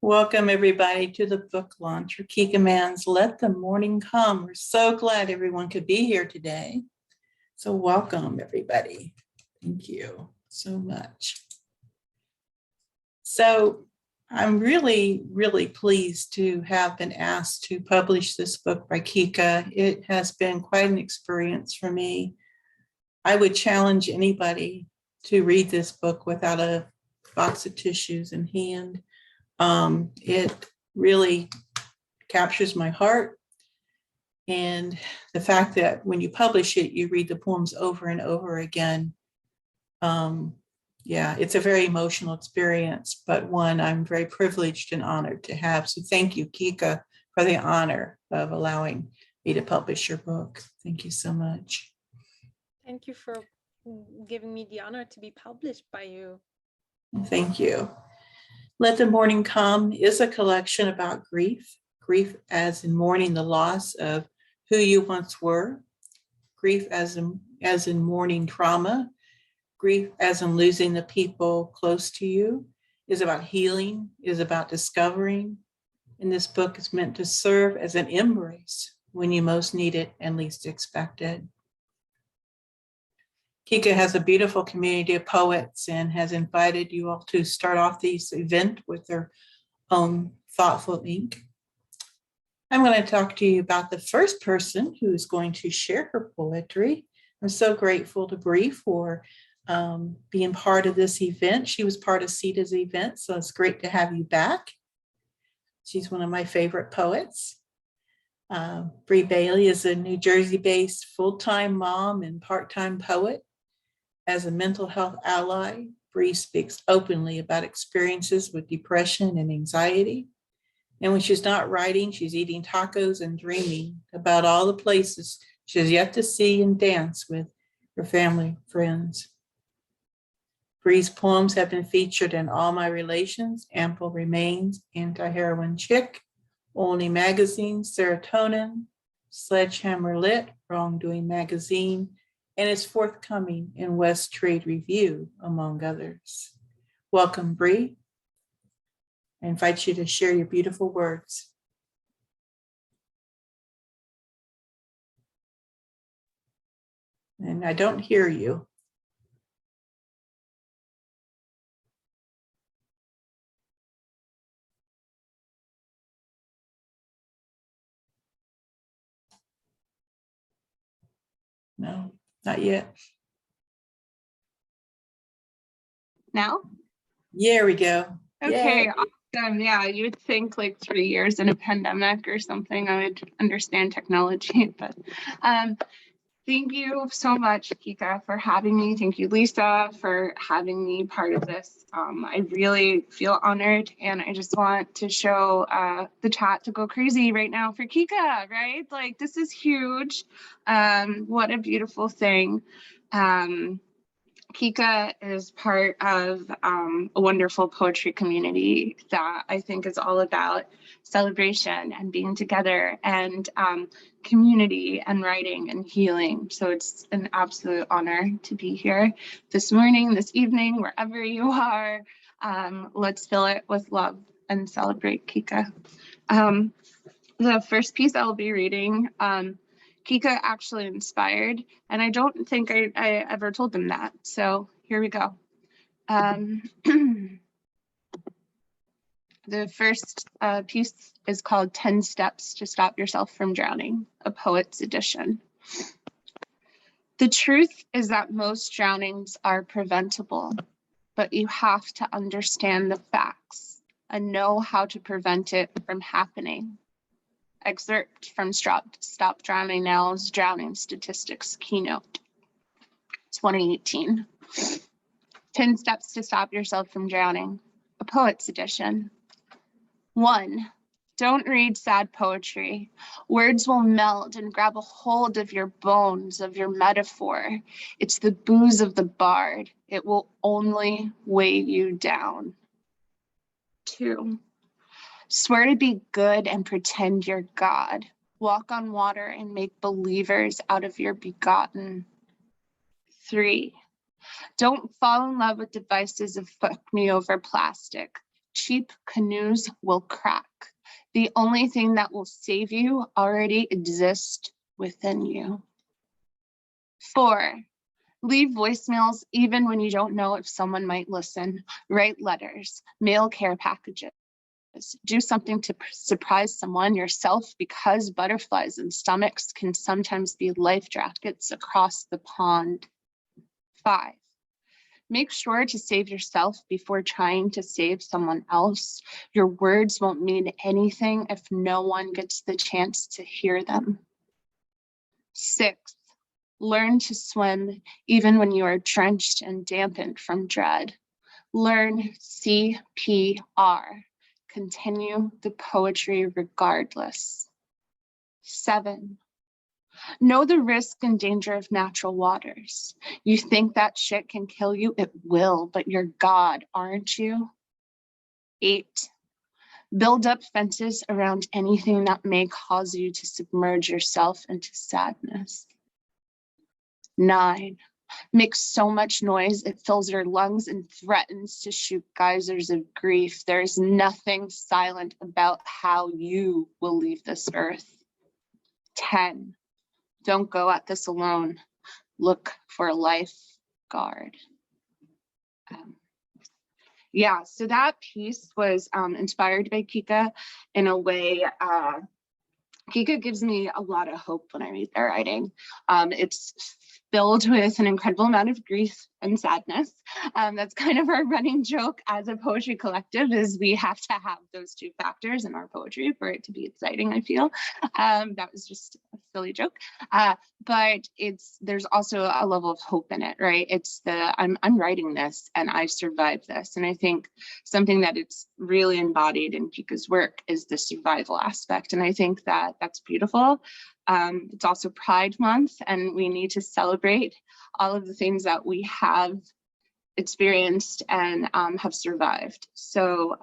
Welcome everybody to the book launch for Kika Man's Let the Morning Come. We're so glad everyone could be here today. So welcome everybody. Thank you so much. So I'm really, really pleased to have been asked to publish this book by Kika. It has been quite an experience for me. I would challenge anybody to read this book without a box of tissues in hand. It really captures my heart, and the fact that when you publish it, you read the poems over and over again. Yeah, it's a very emotional experience, but one I'm very privileged and honored to have. So thank you, Kika, for the honor of allowing me to publish your book. Thank you so much. Thank you for giving me the honor to be published by you. Thank you. Let the Morning Come is a collection about grief as in mourning the loss of who you once were, grief as in mourning trauma, grief as in losing the people close to you, is about healing, is about discovering. And this book is meant to serve as an embrace when you most need it and least expect it. Kika has a beautiful community of poets and has invited you all to start off this event with their own thoughtful ink. I'm going to talk to you about the first person who is going to share her poetry. I'm so grateful to Bree for being part of this event. She was part of Sita's event, so it's great to have you back. She's one of my favorite poets. Bree Bailey is a New Jersey-based full-time mom and part-time poet. As a mental health ally, Bree speaks openly about experiences with depression and anxiety. And when she's not writing, she's eating tacos and dreaming about all the places she has yet to see and dance with her family, friends. Bree's poems have been featured in All My Relations, Ample Remains, Anti-Heroin Chick, Only Magazine, Serotonin, Sledgehammer Lit, Wrongdoing Magazine, and is forthcoming in West Trade Review, among others. Welcome, Bree. I invite you to share your beautiful words. And I don't hear you. No, not yet. Now? There we go. Okay, Yay. awesome. Yeah, you would think like 3 years in a pandemic or something, I would understand technology, but thank you so much, Kika, for having me. Thank you, Lisa, for having me part of this. I really feel honored, and I just want to show the chat to go crazy right now for Kika, right? Like, this is huge. What a beautiful thing. Kika is part of a wonderful poetry community that I think is all about celebration and being together and community and writing and healing. So it's an absolute honor to be here this morning, this evening, wherever you are. Let's fill it with love and celebrate Kika. The first piece I'll be reading, Kika actually inspired, and I don't think I ever told them that. So here we go. The first piece is called 10 Steps to Stop Yourself from Drowning, a poet's edition. The truth is that most drownings are preventable, but you have to understand the facts and know how to prevent it from happening. Excerpt from Stop Drowning Now's Drowning Statistics Keynote, 2018. 10 Steps to Stop Yourself from Drowning, a poet's edition. 1, don't read sad poetry. Words will melt and grab a hold of your bones, of your metaphor. It's the booze of the bard. It will only weigh you down. 2, swear to be good and pretend you're God. Walk on water and make believers out of your begotten. 3, don't fall in love with devices of fuck me over plastic. cheap canoes will crack. The only thing that will save you already exists within you. 4, leave voicemails even when you don't know if someone might listen. Write letters, mail care packages. Do something to surprise someone, yourself, because butterflies and stomachs can sometimes be life jackets across the pond. 5, make sure to save yourself before trying to save someone else. Your words won't mean anything if no one gets the chance to hear them. 6, learn to swim even when you are drenched and dampened from dread. Learn CPR. Continue the poetry regardless. 7, know the risk and danger of natural waters. You think that shit can kill you? It will, but you're God, aren't you? 8, build up fences around anything that may cause you to submerge yourself into sadness. 9, make so much noise it fills your lungs and threatens to shoot geysers of grief. There's nothing silent about how you will leave this earth. 10, don't go at this alone. Look for a lifeguard. Yeah, so that piece was inspired by Kika in a way. Kika gives me a lot of hope when I read their writing. It's filled with an incredible amount of grief and sadness. That's kind of our running joke as a poetry collective, is we have to have those two factors in our poetry for it to be exciting, I feel. That was just a silly joke. But there's also a level of hope in it, right? It's I'm writing this and I survived this. And I think something that it's really embodied in Kika's work is the survival aspect. And I think that that's beautiful. It's also Pride Month, and we need to celebrate all of the things that we have experienced and have survived. So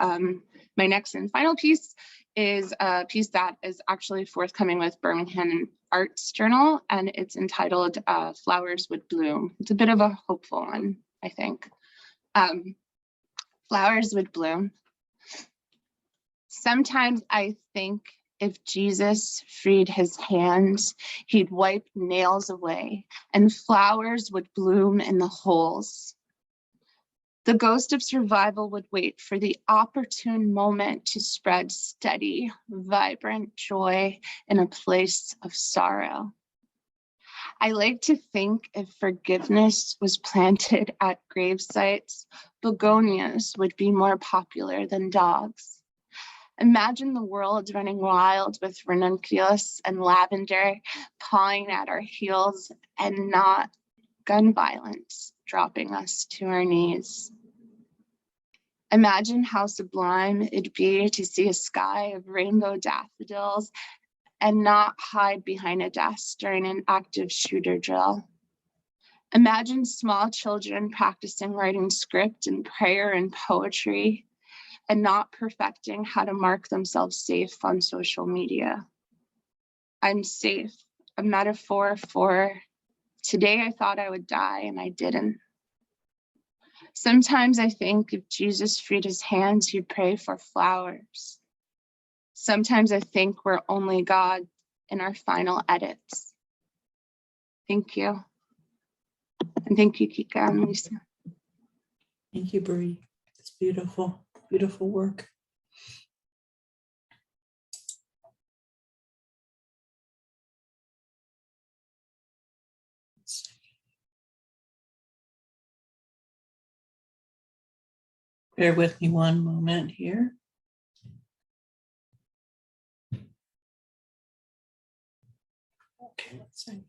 my next and final piece is a piece that is actually forthcoming with Birmingham Arts Journal, and it's entitled Flowers Would Bloom. It's a bit of a hopeful one, I think. Flowers would bloom. Sometimes I think if Jesus freed his hands, he'd wipe nails away and flowers would bloom in the holes. The ghost of survival would wait for the opportune moment to spread steady, vibrant joy in a place of sorrow. I like to think if forgiveness was planted at grave sites, begonias would be more popular than dogs. Imagine the world running wild with ranunculus and lavender pawing at our heels, and not gun violence dropping us to our knees. Imagine how sublime it'd be to see a sky of rainbow daffodils and not hide behind a desk during an active shooter drill. Imagine small children practicing writing script and prayer and poetry, and not perfecting how to mark themselves safe on social media. I'm safe, a metaphor for today I thought I would die and I didn't. Sometimes I think if Jesus freed his hands, he'd pray for flowers. Sometimes I think we're only God in our final edits. Thank you. And thank you, Kika and Lisa. Thank you, Bree. It's beautiful. Beautiful work. Bear with me one moment here. Okay, let's see.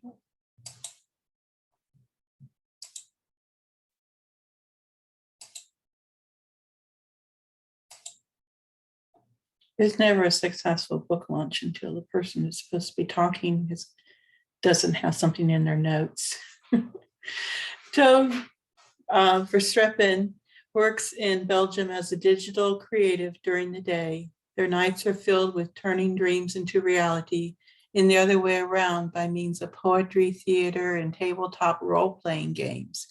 There's never a successful book launch until the person who's supposed to be talking doesn't have something in their notes. So Verstrepen works in Belgium as a digital creative during the day. Their nights are filled with turning dreams into reality in the other way around by means of poetry, theater, and tabletop role-playing games.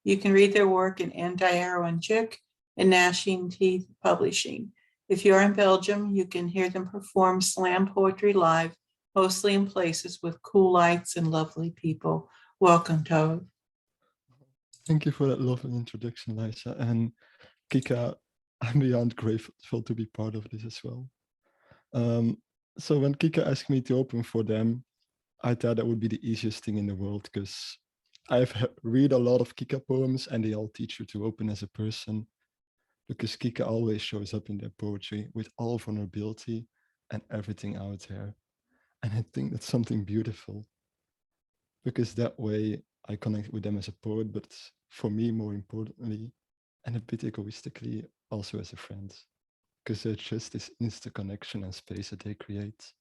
You can read their work in Anti-Arrow and Chick and Gnashing Teeth Publishing. If you're in Belgium, you can hear them perform slam poetry live, mostly in places with cool lights and lovely people. Welcome, Tove. Thank you for that lovely introduction, Liza. And Kika, I'm beyond grateful to be part of this as well. So when Kika asked me to open for them, I thought that would be the easiest thing in the world because I've read a lot of Kika poems and they all teach you to open as a person because Kika always shows up in their poetry with all vulnerability and everything out there. And I think that's something beautiful because that way I connect with them as a poet, but for me, more importantly, and a bit egoistically, also as a friend, because there's just this instant connection and space that they create.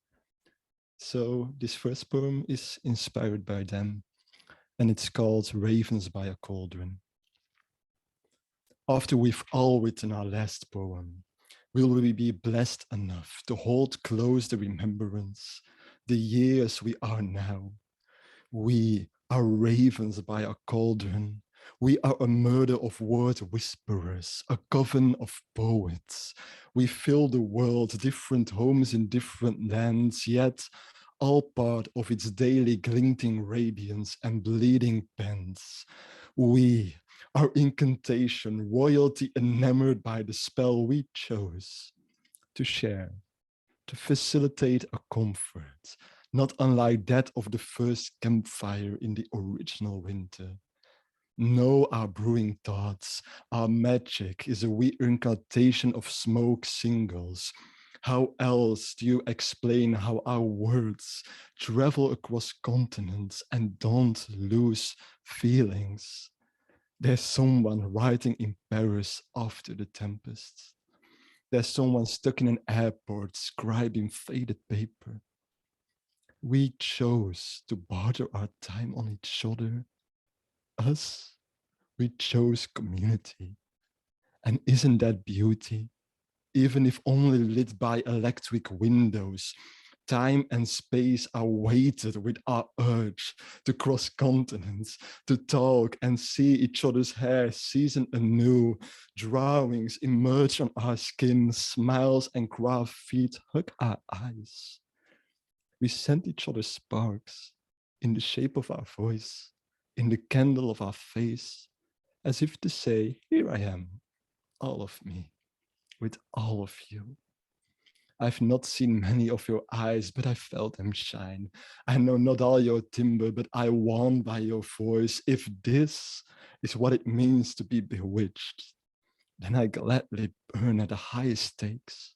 So this first poem is inspired by them, and it's called Ravens by a Cauldron. After we've all written our last poem, will we be blessed enough to hold close the remembrance, the years we are now? We are ravens by a cauldron. We are a murder of word whisperers, a coven of poets. We fill the world, different homes in different lands, yet all part of its daily glinting radiance and bleeding pens. We are incantation, royalty enamored by the spell we chose to share, to facilitate a comfort, not unlike that of the first campfire in the original winter. No, our brewing thoughts, our magic is a wee incantation of smoke singles. How else do you explain how our words travel across continents and don't lose feelings? There's someone writing in Paris after the tempest. There's someone stuck in an airport scribing faded paper. We chose to barter our time on each other. Us, we chose community. And isn't that beauty? Even if only lit by electric windows, time and space are weighted with our urge to cross continents, to talk and see each other's hair seasoned anew. Drawings emerge on our skin, smiles and craft feet hug our eyes. We send each other sparks in the shape of our voice, in the candle of our face, as if to say, here I am, all of me, with all of you. I've not seen many of your eyes, but I felt them shine. I know not all your timber, but I won by your voice. If this is what it means to be bewitched, then I gladly burn at the highest stakes.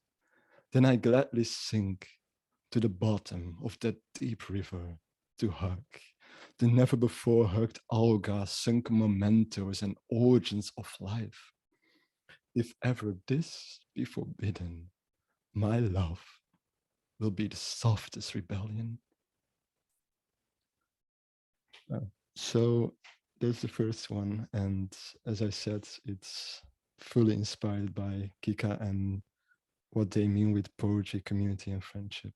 Then I gladly sink to the bottom of that deep river to hug the never before hugged alga, sunk mementos and origins of life. If ever this be forbidden, my love will be the softest rebellion. So that's the first one. And as I said, it's fully inspired by Kika and what they mean with poetry, community, and friendship.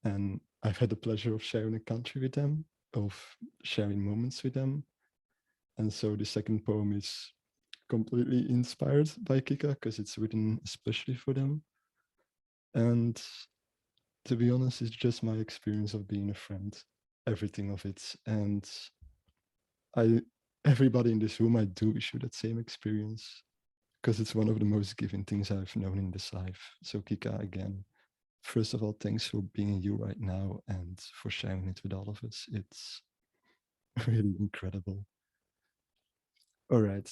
And I've had the pleasure of sharing a country with them, of sharing moments with them. And so the second poem is completely inspired by Kika because it's written especially for them. And to be honest, it's just my experience of being a friend, everything of it. And everybody in this room, I do wish you that same experience because it's one of the most giving things I've known in this life. So Kika, again, first of all, thanks for being you right now and for sharing it with all of us. It's really incredible. All right.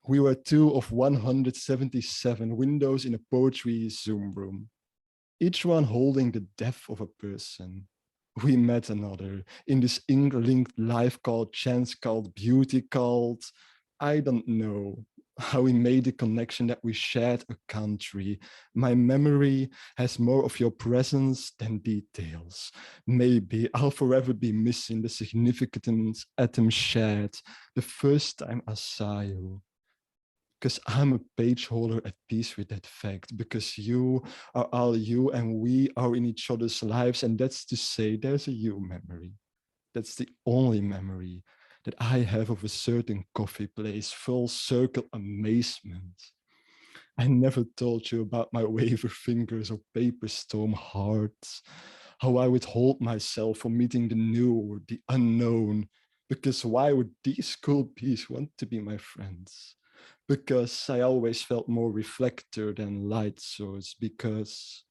We were two of 177 windows in a poetry Zoom room, each one holding the depth of a person. We met another in this ink-linked life called chance, called beauty, called, I don't know, how we made the connection that we shared a country. My memory has more of your presence than details. Maybe I'll forever be missing the significant atom shared the first time I saw you. Because I'm a page holder at peace with that fact, because you are all you and we are in each other's lives. And that's to say, there's a you memory. That's the only memory that I have of a certain coffee place, full circle amazement. I never told you about my waver fingers or paper storm hearts, how I would hold myself for meeting the new or the unknown, because why would these cool bees want to be my friends? Because I always felt more reflector than light source, because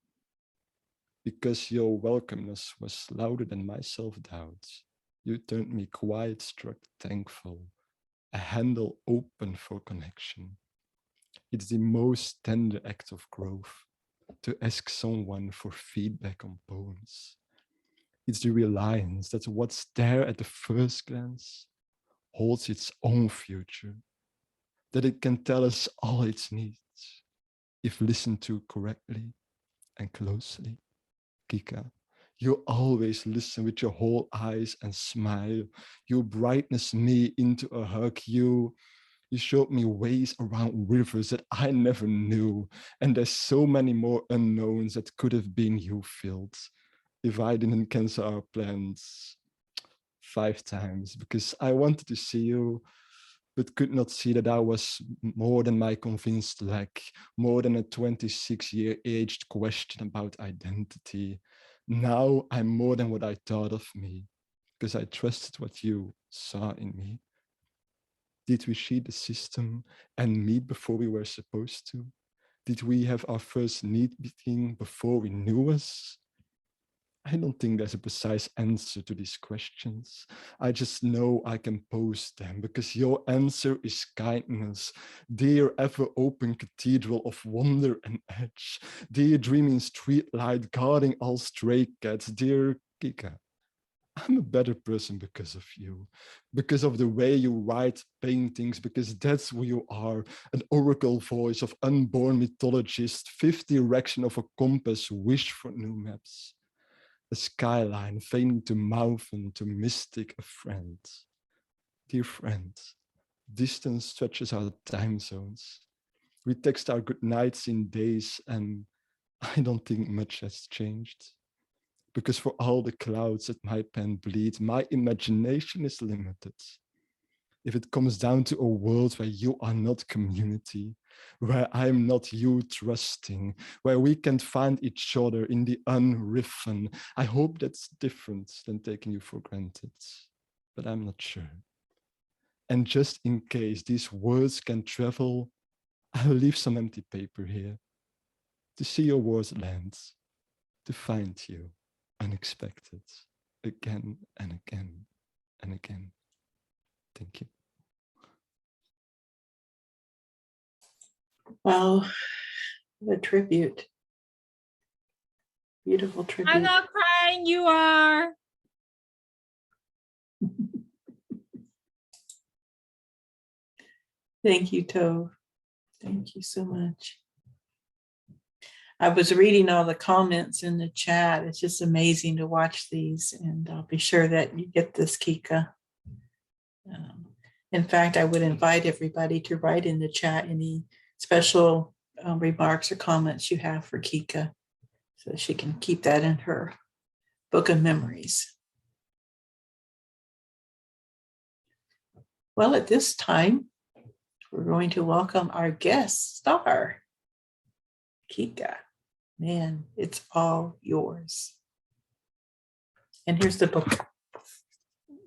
your welcomeness was louder than my self-doubt. You turned me quiet, struck, thankful, a handle open for connection. It's the most tender act of growth to ask someone for feedback on poems. It's the reliance that what's there at the first glance holds its own future, that it can tell us all its needs if listened to correctly and closely. Kika, you always listen with your whole eyes and smile. You brightness me into a hug. You showed me ways around rivers that I never knew. And there's so many more unknowns that could have been you filled if I didn't cancel our plans 5 times, because I wanted to see you, but could not see that I was more than my convinced lack, more than a 26-year aged question about identity. Now I'm more than what I thought of me, because I trusted what you saw in me. Did we cheat the system and meet before we were supposed to? Did we have our first need meeting before we knew us? I don't think there's a precise answer to these questions. I just know I can pose them because your answer is kindness, dear ever open cathedral of wonder and edge, dear dreaming streetlight guarding all stray cats, dear Kika. I'm a better person because of you, because of the way you write paintings, because that's who you are, an oracle voice of unborn mythologist, fifth direction of a compass, wish for new maps. A skyline feigning to mountain, to mystic, a friend. Dear friend, distance stretches our time zones. We text our good nights in days, and I don't think much has changed. Because for all the clouds that my pen bleed, my imagination is limited. If it comes down to a world where you are not community, where I'm not you trusting, where we can find each other in the unwritten, I hope that's different than taking you for granted, but I'm not sure. And just in case these words can travel, I'll leave some empty paper here to see your words land, to find you unexpected again and again and again. Thank you. Wow, the tribute. Beautiful tribute. I'm not crying, you are. Thank you, Tove. Thank you so much. I was reading all the comments in the chat. It's just amazing to watch these, and I'll be sure that you get this, Kika. In fact, I would invite everybody to write in the chat any special remarks or comments you have for Kika, so she can keep that in her book of memories. Well, at this time, we're going to welcome our guest star, Kika. Man, it's all yours. And here's the book. In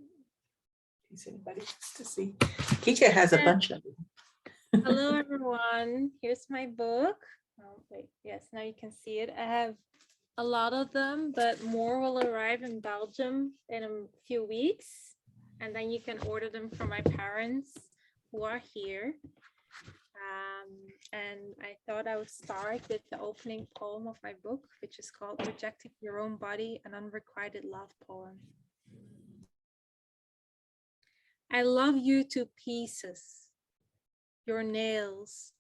case anybody wants to see. Kika has a bunch of them. Hello, everyone. Here's my book. Oh, wait. Yes, now you can see it. I have a lot of them, but more will arrive in Belgium in a few weeks. And then you can order them from my parents who are here. And I thought I would start with the opening poem of my book, which is called Rejecting Your Own Body, an Unrequited Love Poem. I love you to pieces. Your nails,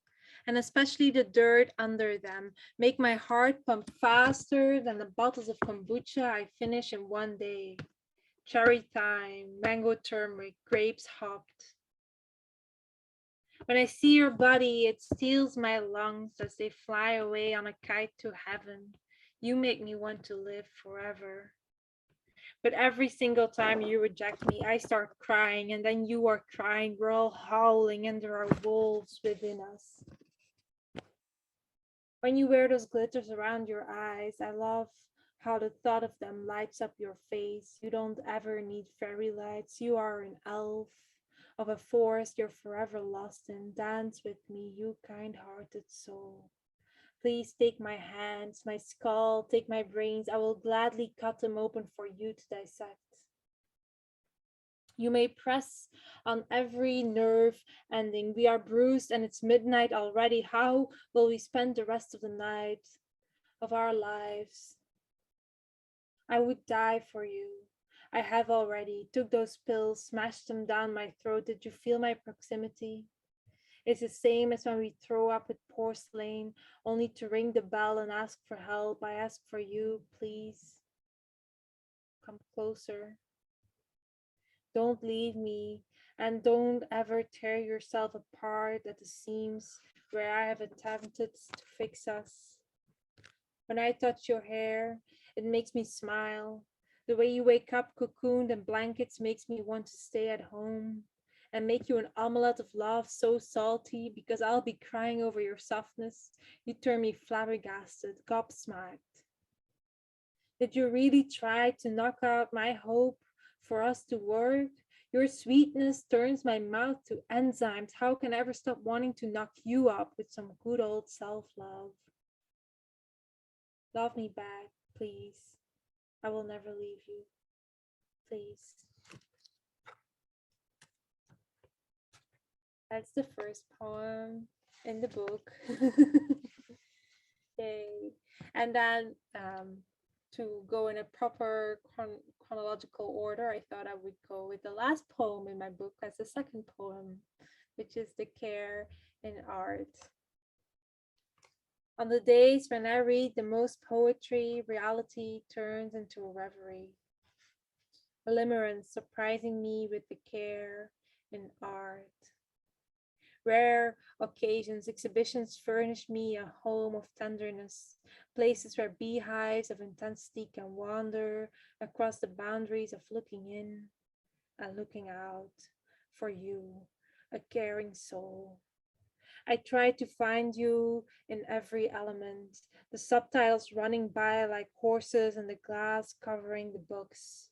and especially the dirt under them, make my heart pump faster than the bottles of kombucha I finish in one day. Cherry thyme, mango turmeric, grapes hopped. When I see your body, it steals my lungs as they fly away on a kite to heaven. You make me want to live forever. But every single time you reject me, I start crying, and then you are crying. We're all howling, and there are wolves within us. When you wear those glitters around your eyes, I love how the thought of them lights up your face. You don't ever need fairy lights. You are an elf of a forest you're forever lost in. Dance with me, you kind-hearted soul. Please take my hands, my skull, take my brains. I will gladly cut them open for you to dissect. You may press on every nerve ending. We are bruised and it's midnight already. How will we spend the rest of the night of our lives? I would die for you. I have already. Took those pills, smashed them down my throat. Did you feel my proximity? It's the same as when we throw up with porcelain, only to ring the bell and ask for help. I ask for you, please. Come closer. Don't leave me, and don't ever tear yourself apart at the seams where I have attempted to fix us. When I touch your hair, it makes me smile. The way you wake up cocooned in blankets makes me want to stay at home and make you an omelette of love so salty because I'll be crying over your softness. You turn me flabbergasted, gobsmacked. Did you really try to knock out my hope for us to work? Your sweetness turns my mouth to enzymes. How can I ever stop wanting to knock you up with some good old self-love? Love me back, please. I will never leave you. Please. That's the first poem in the book. Yay. And then to go in a proper chronological order, I thought I would go with the last poem in my book as the second poem, which is The Care in Art. On the days when I read the most poetry, reality turns into a reverie. A limerence surprising me with the care in art. Rare occasions, exhibitions furnish me a home of tenderness, places where beehives of intensity can wander across the boundaries of looking in and looking out for you, a caring soul. I try to find you in every element, the subtitles running by like horses and the glass covering the books.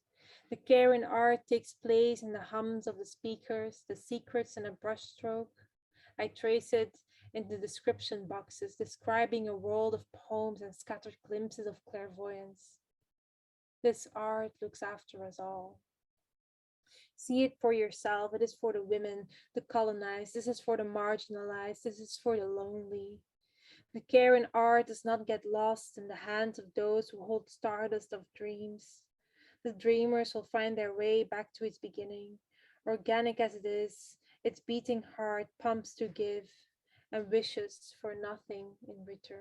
The care in art takes place in the hums of the speakers, the secrets in a brushstroke. I trace it in the description boxes, describing a world of poems and scattered glimpses of clairvoyance. This art looks after us all. See it for yourself. It is for the women, the colonized. This is for the marginalized. This is for the lonely. The care in art does not get lost in the hands of those who hold stardust of dreams. The dreamers will find their way back to its beginning. Organic as it is, its beating heart pumps to give and wishes for nothing in return.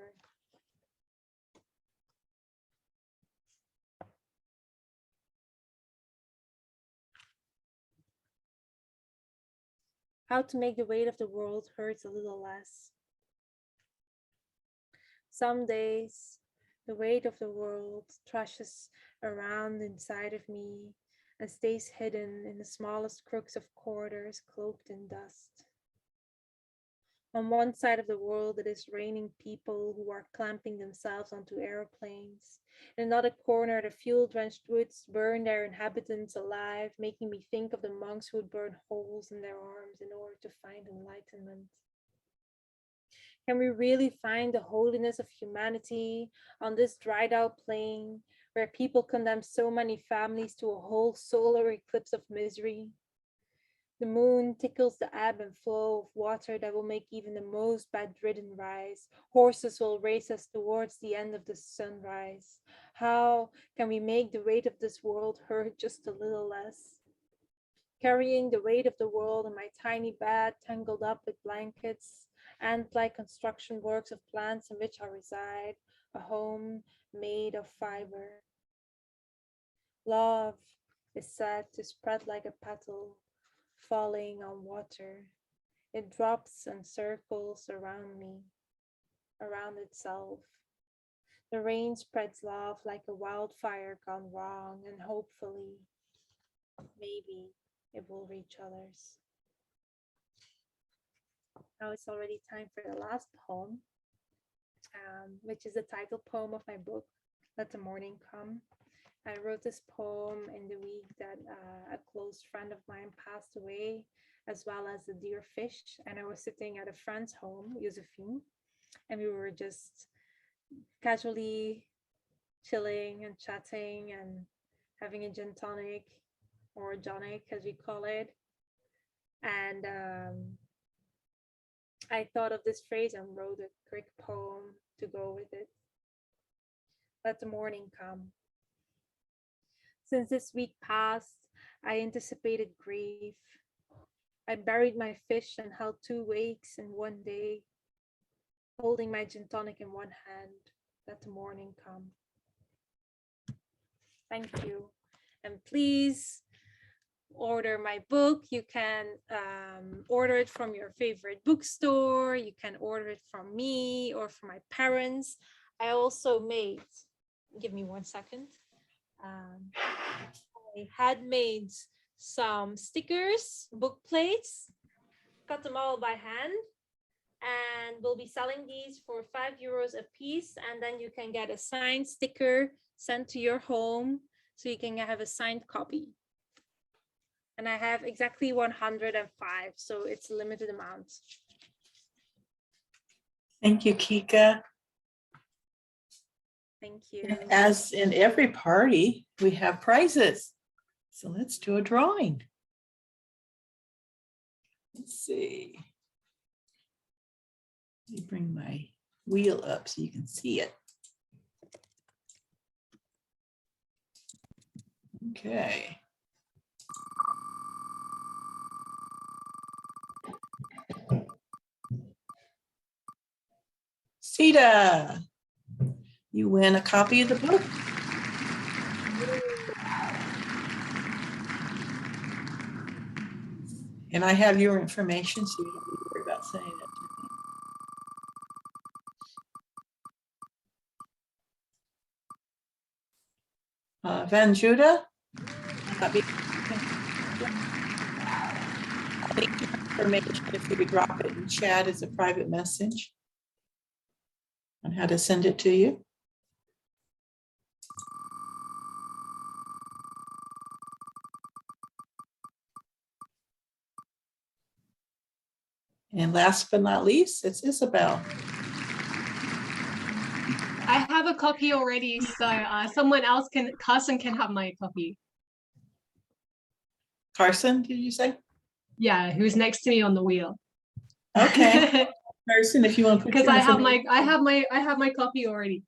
How to make the weight of the world hurt a little less. Some days, the weight of the world thrashes around inside of me and stays hidden in the smallest crooks of corridors cloaked in dust. On one side of the world, it is raining people who are clamping themselves onto airplanes. In another corner, the fuel-drenched woods burn their inhabitants alive, making me think of the monks who would burn holes in their arms in order to find enlightenment. Can we really find the holiness of humanity on this dried out plain where people condemn so many families to a whole solar eclipse of misery? The moon tickles the ebb and flow of water that will make even the most bedridden rise. Horses will race us towards the end of the sunrise. How can we make the weight of this world hurt just a little less? Carrying the weight of the world in my tiny bed, tangled up with blankets, ant-like construction works of plants in which I reside, a home made of fiber. Love is said to spread like a petal falling on water. It drops and circles around me, around itself. The rain spreads love like a wildfire gone wrong, and hopefully, maybe it will reach others. Now it's already time for the last poem, which is the title poem of my book, Let the Morning Come. I wrote this poem in the week that a close friend of mine passed away, as well as the dear fish. And I was sitting at a friend's home, Josephine, and we were just casually chilling and chatting and having a gin tonic, or jonic as we call it. And I thought of this phrase and wrote a quick poem to go with it. Let the morning come. Since this week passed, I anticipated grief. I buried my fish and held 2 wakes in one day, holding my gin tonic in one hand. Let the morning come. Thank you. And please order my book. You can order it from your favorite bookstore. You can order it from me or from my parents. I also made, give me 1 second. I had made some stickers, book plates, cut them all by hand, and we'll be selling these for €5 a piece. And then you can get a signed sticker sent to your home so you can have a signed copy. And I have exactly 105, so it's a limited amount. Thank you, Kika. Thank you. And as in every party, we have prizes. So let's do a drawing. Let's see. Let me bring my wheel up so you can see it. Okay. Sita, you win a copy of the book. And I have your information, so you don't need to worry about saying it to me. Van Judah, I'll leave your information if you could drop it in chat as a private message on how to send it to you. And last but not least, it's Isabel. I have a copy already, so someone else Carson can have my copy. Carson, did you say? Yeah, who's next to me on the wheel. Okay, Carson, if you want to put Because your I have information- my copy already.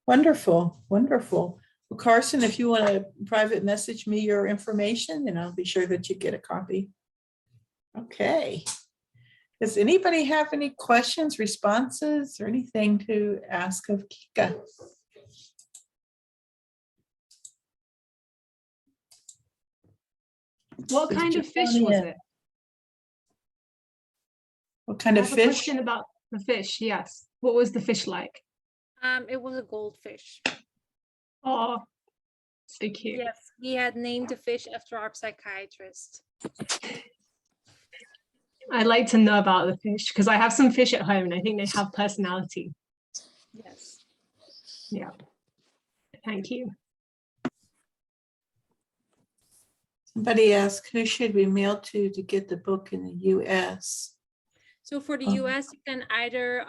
Wonderful, wonderful. Well, Carson, if you want to private message me your information, and I'll be sure that you get a copy. Okay. Does anybody have any questions, responses, or anything to ask of Kika? What kind of fish was it? What kind I of have a fish? question about the fish, yes. What was the fish like? It was a goldfish. Oh, so cute. Yes, we had named the fish after our psychiatrist. I'd like to know about the fish because I have some fish at home and I think they have personality. Yes. Yeah. Thank you. Somebody asked, who should we mail to get the book in the US? So for the US, you can either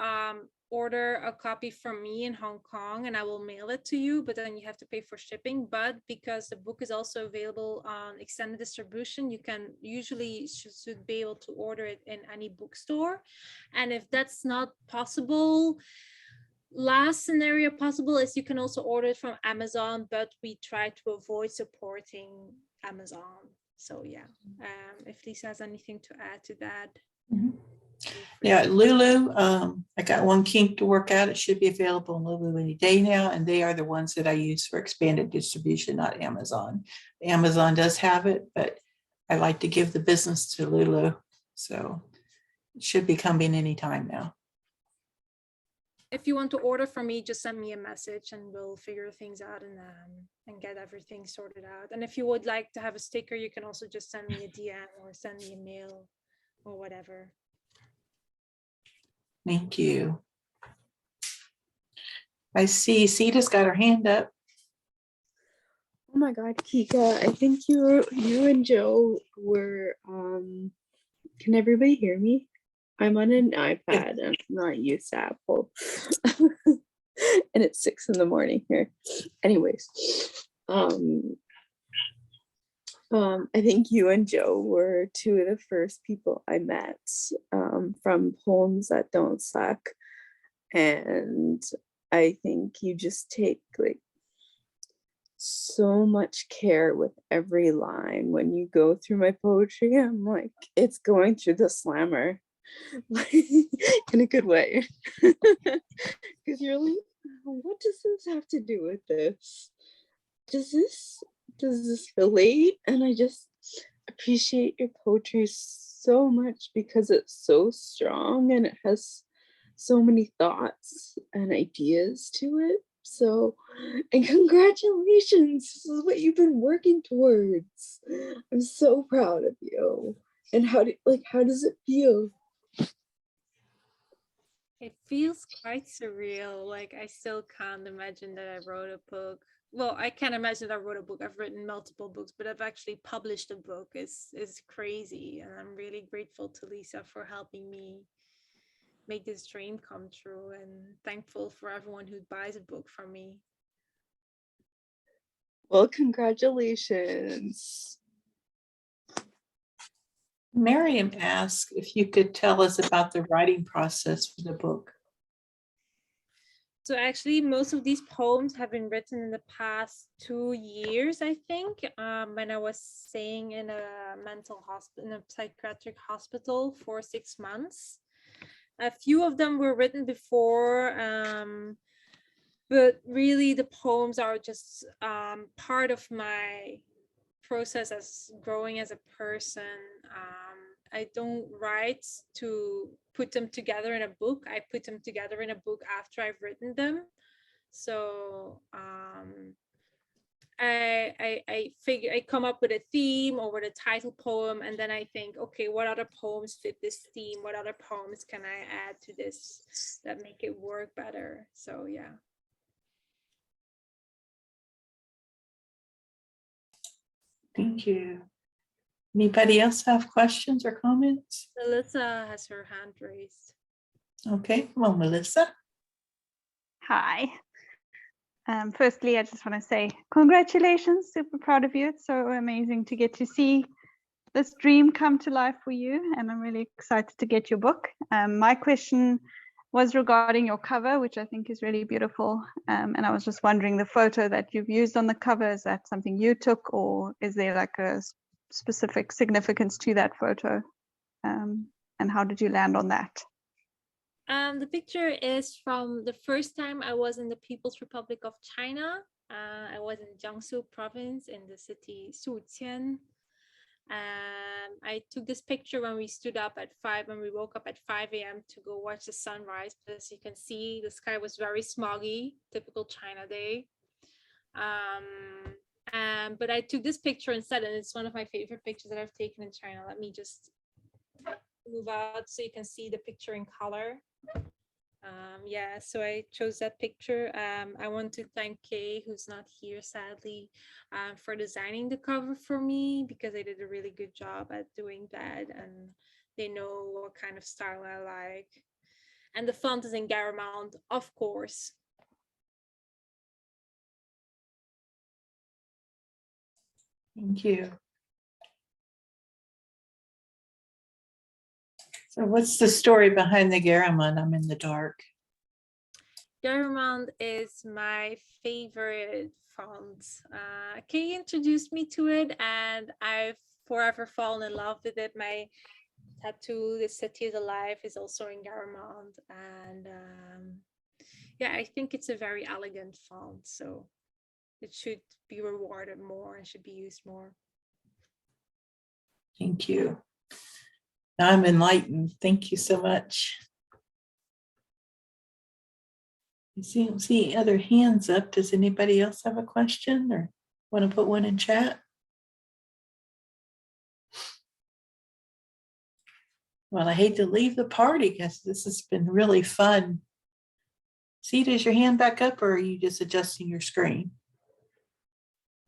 order a copy from me in Hong Kong and I will mail it to you, but then you have to pay for shipping. But because the book is also available on extended distribution, you can usually should be able to order it in any bookstore. And if that's not possible, last scenario possible is you can also order it from Amazon, but we try to avoid supporting Amazon. So yeah, if Lisa has anything to add to that. Mhm. Yeah, Lulu, I got one kink to work out. It should be available in Lulu any day now, and they are the ones that I use for expanded distribution, not Amazon. Amazon does have it, but I like to give the business to Lulu, so it should be coming anytime now. If you want to order from me, just send me a message and we'll figure things out and get everything sorted out. And if you would like to have a sticker, you can also just send me a DM or send me a mail or whatever. Thank you. I see Sita's got her hand up. Oh my God, Kika, I think you and Joe were, can everybody hear me? I'm on an iPad and I'm not used to Apple. And it's 6 a.m. here. Anyways, I think you and Joe were two of the first people I met from Poems That Don't Suck. And I think you just take like so much care with every line. When you go through my poetry, I'm like, it's going through the slammer. Like, in a good way. Because you're like, what does this have to do with this? Does this relate? And I just appreciate your poetry so much because it's so strong and it has so many thoughts and ideas to it. So, and congratulations, this is what you've been working towards. I'm so proud of you. And how does it feel? It feels quite surreal. Like I still can't imagine that I wrote a book. Well, I can't imagine that I wrote a book. I've written multiple books, but I've actually published a book is crazy. And I'm really grateful to Lisa for helping me make this dream come true, and thankful for everyone who buys a book from me. Well, congratulations. Miriam asked if you could tell us about the writing process for the book. So actually, most of these poems have been written in the past 2 years, I think, when I was staying in a mental hospital, in a psychiatric hospital for 6 months. A few of them were written before, but really the poems are just part of my process as growing as a person. I don't write to put them together in a book. I put them together in a book after I've written them. So I figure I come up with a theme or with a title poem, and then I think, okay, what other poems fit this theme? What other poems can I add to this that make it work better? So yeah. Thank you. Anybody else have questions or comments? Melissa has her hand raised. Okay, come on, Melissa. Hi. Firstly, I just want to say congratulations, super proud of you. It's so amazing to get to see this dream come to life for you, and I'm really excited to get your book. My question was regarding your cover, which I think is really beautiful. And I was just wondering, the photo that you've used on the cover, is that something you took, or is there like a specific significance to that photo? And how did you land on that? The picture is from the first time I was in the People's Republic of China. I was in Jiangsu province in the city Suqian. I took this picture when we stood up at 5, when we woke up at 5 a.m. to go watch the sunrise. But as you can see, the sky was very smoggy, typical China day. But I took this picture instead, and it's one of my favorite pictures that I've taken in China. Let me just move out so you can see the picture in color. Yeah, so I chose that picture. I want to thank Kay, who's not here sadly, for designing the cover for me, because they did a really good job at doing that, and they know what kind of style I like. And the font is in Garamond, of course. Thank you. So what's the story behind the Garamond? I'm in the dark. Garamond is my favorite font. Kay introduced me to it, and I've forever fallen in love with it. My tattoo, The City is Alive, is also in Garamond. And yeah, I think it's a very elegant font, so it should be rewarded more and should be used more. Thank you. Now I'm enlightened. Thank you so much. See other hands up. Does anybody else have a question or want to put one in chat? Well, I hate to leave the party because this has been really fun. See, does your hand back up or are you just adjusting your screen?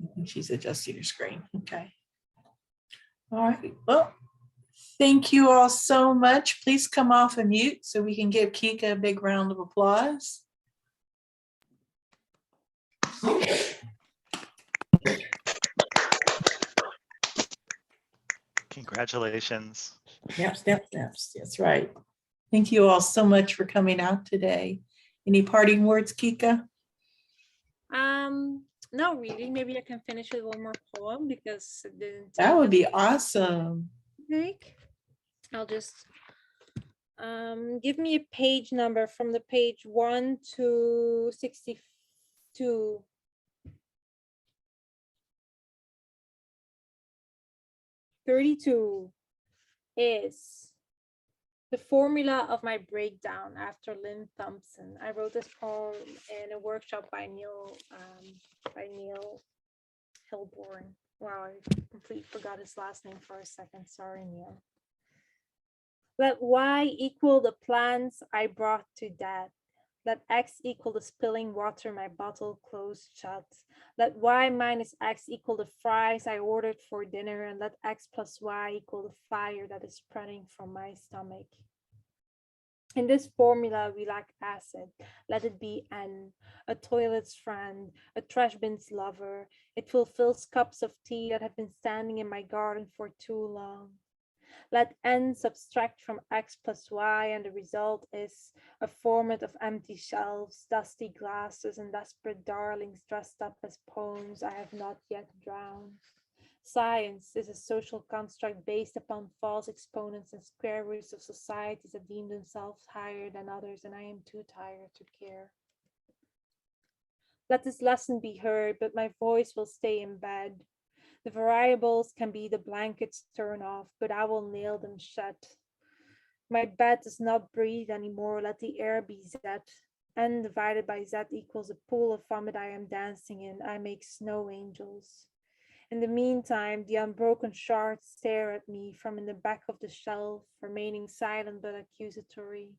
I think she's adjusting her screen. Okay. All right. Well, thank you all so much. Please come off of mute so we can give Kika a big round of applause. Congratulations. Yep, snaps. That's right. Thank you all so much for coming out today. Any parting words, Kika? No, really. Maybe I can finish with one more poem because it didn't That would be awesome. take. I'll just give me a page number from the page 1 to 62. "32 is the formula of my breakdown," after Lynn Thompson. I wrote this poem in a workshop by Neil Hilborn. Wow, I completely forgot his last name for a second. Sorry, Neil. Let Y equal the plants I brought to death. Let X equal the spilling water my bottle closed shut. Let Y minus X equal the fries I ordered for dinner, and let X plus Y equal the fire that is spreading from my stomach. In this formula, we lack acid. Let it be N, a toilet's friend, a trash bin's lover. It fulfills cups of tea that have been standing in my garden for too long. Let N subtract from X plus Y, and the result is a format of empty shelves, dusty glasses, and desperate darlings dressed up as poems I have not yet drowned. Science is a social construct based upon false exponents and square roots of societies that deem themselves higher than others, and I am too tired to care. Let this lesson be heard, but my voice will stay in bed. The variables can be the blankets turn off, but I will nail them shut. My bed does not breathe anymore. Let the air be Z. N divided by Z equals a pool of vomit I am dancing in. I make snow angels. In the meantime, the unbroken shards stare at me from in the back of the shelf, remaining silent but accusatory.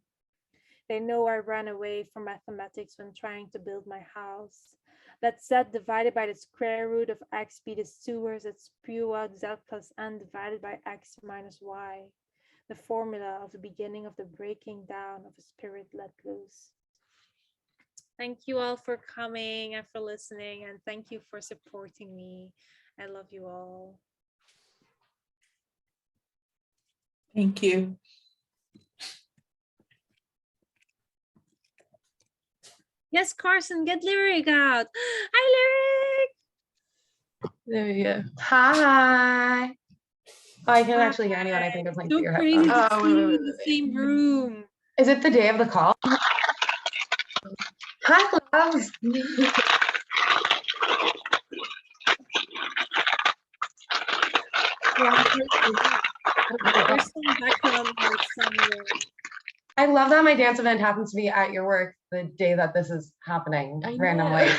They know I ran away from mathematics when trying to build my house. Let Z divided by the square root of X be the sewers that spew out Z plus N divided by X minus Y, the formula of the beginning of the breaking down of a spirit let loose. Thank you all for coming and for listening, and thank you for supporting me. I love you all. Thank you. Yes, Carson, get Lyric out. Hi, Lyric. There you go. Hi. Oh, I can't actually hear anyone. I think I'm playing through So your crazy headphones. to see you in the same room. Is it the day of the call? Hi, loves. There's some background noise somewhere. I love that my dance event happens to be at your work the day that this is happening randomly.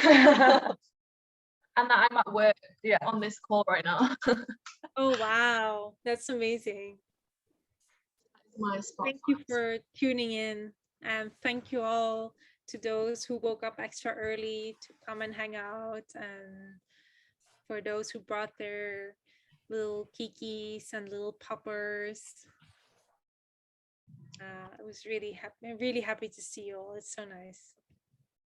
And that I'm at work on this call right now. Oh, wow. That's amazing. Thank you for tuning in. And thank you all to those who woke up extra early to come and hang out. And for those who brought their little kikis and little poppers. I was really happy to see you all. It's so nice.